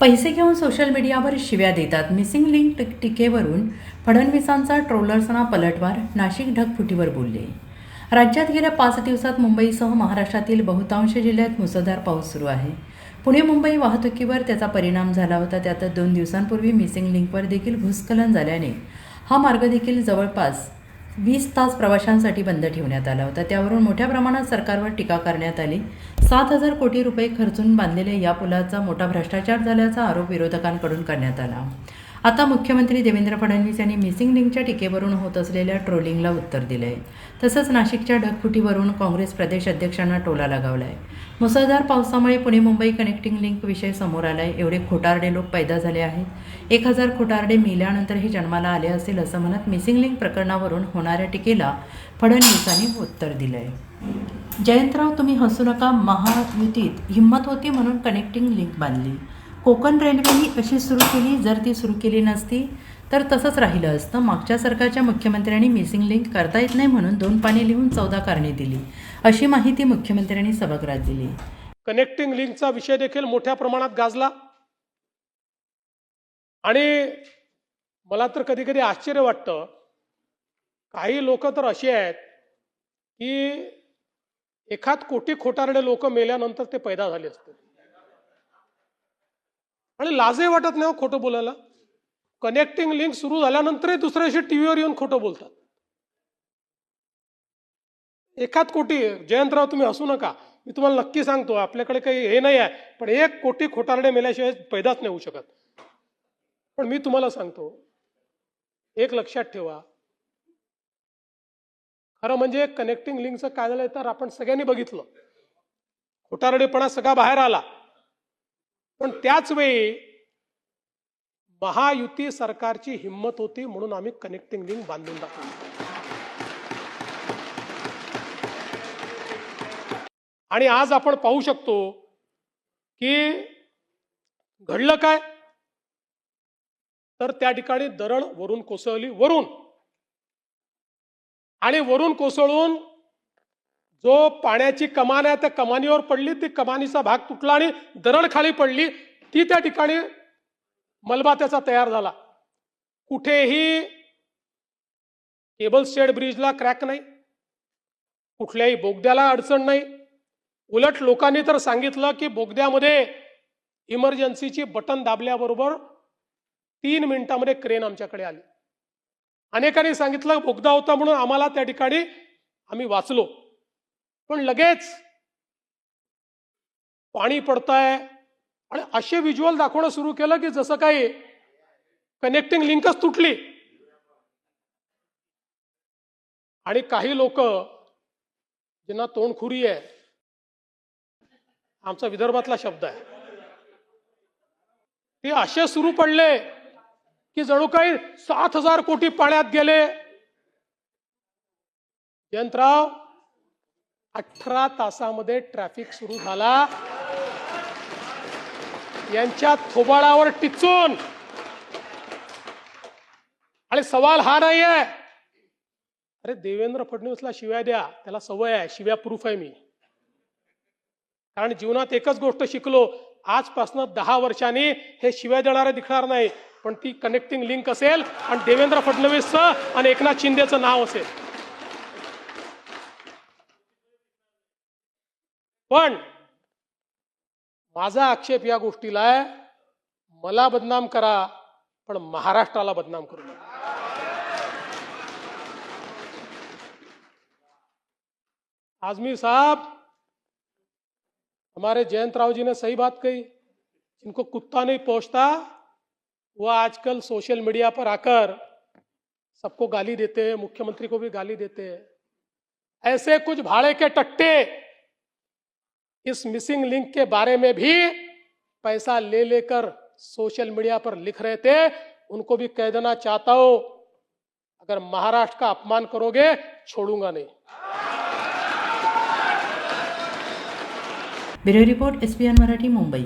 पैसे घेऊन सोशल मीडियावर शिव्या देतात. मिसिंग लिंक टीकेवरून फडणवीसांचा ट्रोलर्सना पलटवार. नाशिक ढगफुटीवर बोलले. राज्यात गेल्या 5 दिवसात मुंबईसह महाराष्ट्रातील बहुतांश जिल्ह्यात मुसळधार पाऊस सुरू आहे. पुणे मुंबई वाहतुकीवर त्याचा परिणाम झाला होता. त्यातच 2 दिवसांपूर्वी मिसिंग लिंकवर देखील भूस्खलन झाल्याने हा मार्ग देखील जवळपास 20 तास प्रवाशांसाठी बंद ठेवण्यात आला होता. त्यावरून मोठ्या प्रमाणात सरकारवर टीका करण्यात आली. 7,000 कोटी रुपये खर्चून बांधलेल्या या पुलाचा मोठा भ्रष्टाचार झाल्याचा आरोप विरोधकांकडून करण्यात आला. आता मुख्यमंत्री देवेंद्र फडणवीस यांनी मिसिंग लिंकच्या टीकेवरून होत असलेल्या ट्रोलिंगला उत्तर दिलं आहे. तसंच नाशिकच्या ढगफुटीवरून काँग्रेस प्रदेश अध्यक्षांना टोला लगावला आहे. मुसळधार पावसामुळे पुणे मुंबई कनेक्टिंग लिंक विषय समोर आला आहे. एवढे खोटारडे लोक पैदा झाले आहेत. 1,000 खोटारडे मेल्यानंतरही जन्माला आले असेल असं म्हणत मिसिंग लिंक प्रकरणावरून होणाऱ्या टीकेला फडणवीसांनी उत्तर दिलं आहे. जयंतराव, तुम्ही हसू नका. महायुतीत हिंमत होती म्हणून कनेक्टिंग लिंक बांधली. कोकण रेल्वेही अशी सुरू केली. जर ती सुरू केली नसती तर तसंच राहिलं असतं. मागच्या सरकारच्या मुख्यमंत्र्यांनी मिसिंग लिंक करता येत नाही म्हणून 2 पाने लिहून 14 कारणे दिली, अशी माहिती मुख्यमंत्र्यांनी सभागृहात दिली. कनेक्टिंग लिंकचा विषय देखील मोठ्या प्रमाणात गाजला आणि मला तर कधी कधी आश्चर्य वाटतं. काही लोक तर असे आहेत की 1 कोटी खोटारडे लोक मेल्यानंतर ते पैदा झाले असते आणि लाजही वाटत नाही खोटं बोलायला. कनेक्टिंग लिंक सुरू झाल्यानंतरही दुसऱ्या दिवशी टीव्हीवर येऊन खोटं बोलतात. 1 कोटी, जयंतराव तुम्ही हसू नका, मी तुम्हाला नक्की सांगतो आपल्याकडे काही हे नाही आहे, पण 1 कोटी खोटारडे मेल्याशिवाय पैदाच नाही होऊ शकत. पण मी तुम्हाला सांगतो, एक लक्षात ठेवा, खरं म्हणजे कनेक्टिंग लिंकचं काय झालंय तर आपण सगळ्यांनी बघितलं, खोटारडेपणा सगळा बाहेर आला. पण त्याच वेळी महायुती सरकारची हिंमत होती म्हणून आम्ही कनेक्टिंग लिंक बांधून दाखवली. आणि आज आपण पाहू शकतो की घडलं काय, तर त्या ठिकाणी दरड वरून कोसळली, आणि वरून कोसळून जो पाण्याची कमान आहे त्या कमानीवर पडली. ती कमानीचा भाग तुटला आणि दरड खाली पडली. ती त्या ठिकाणी मलबा त्याचा तयार झाला. कुठेही केबल स्टेड ब्रिजला क्रॅक नाही, कुठल्याही बोगद्याला अडचण नाही. उलट लोकांनी तर सांगितलं की बोगद्यामध्ये इमर्जन्सीची बटन दाबल्याबरोबर 3 मिनिटांमध्ये क्रेन आमच्याकडे आली. अनेकांनी सांगितलं बोगदा होता म्हणून आम्हाला त्या ठिकाणी आम्ही वाचलो. पण लगेच पाणी पडतंय आणि असे व्हिज्युअल दाखवणं सुरू केलं की जसं काही कनेक्टिंग लिंकच तुटली. आणि काही लोक ज्यांना तोंडखुरी आहे, आमचा विदर्भातला शब्द आहे, ते असे सुरू पडले की जणू काही 7,000 कोटी पाण्यात गेले. जयंतराव, 18 तासामध्ये ट्रॅफिक सुरू झाला. यांच्या थोबाडावर टिचून. आणि सवाल हा नाही आहे, अरे देवेंद्र फडणवीसला शिव्या द्या, त्याला सवय आहे, शिव्या प्रूफ आहे मी. कारण जीवनात एकच गोष्ट शिकलो, आजपासून 10 वर्षांनी हे शिव्या देणारे दिसणार नाही, पण ती कनेक्टिंग लिंक असेल आणि देवेंद्र फडणवीसचं आणि एकनाथ शिंदेचं नाव असेल. पण माझा आक्षेप या गोष्टीला आहे, मला बदनाम करा पण महाराष्ट्राला बदनाम करू नका. आजमी साहब, हमारे जयंतराव जी ने सही बात कही. जिनको कुत्ता नहीं पहुंचता वो आजकल सोशल मीडिया पर आकर सबको गाली देते हैं, मुख्यमंत्री को भी गाली देते हैं. ऐसे कुछ भाड़े के टट्टे इस मिसिंग लिंक के बारे में भी पैसा ले लेकर सोशल मीडिया पर लिख रहे थे. उनको भी कह देना चाहता हूं, अगर महाराष्ट्र का अपमान करोगे छोड़ूंगा नहीं. Bureau report, SBN Marathi, Mumbai.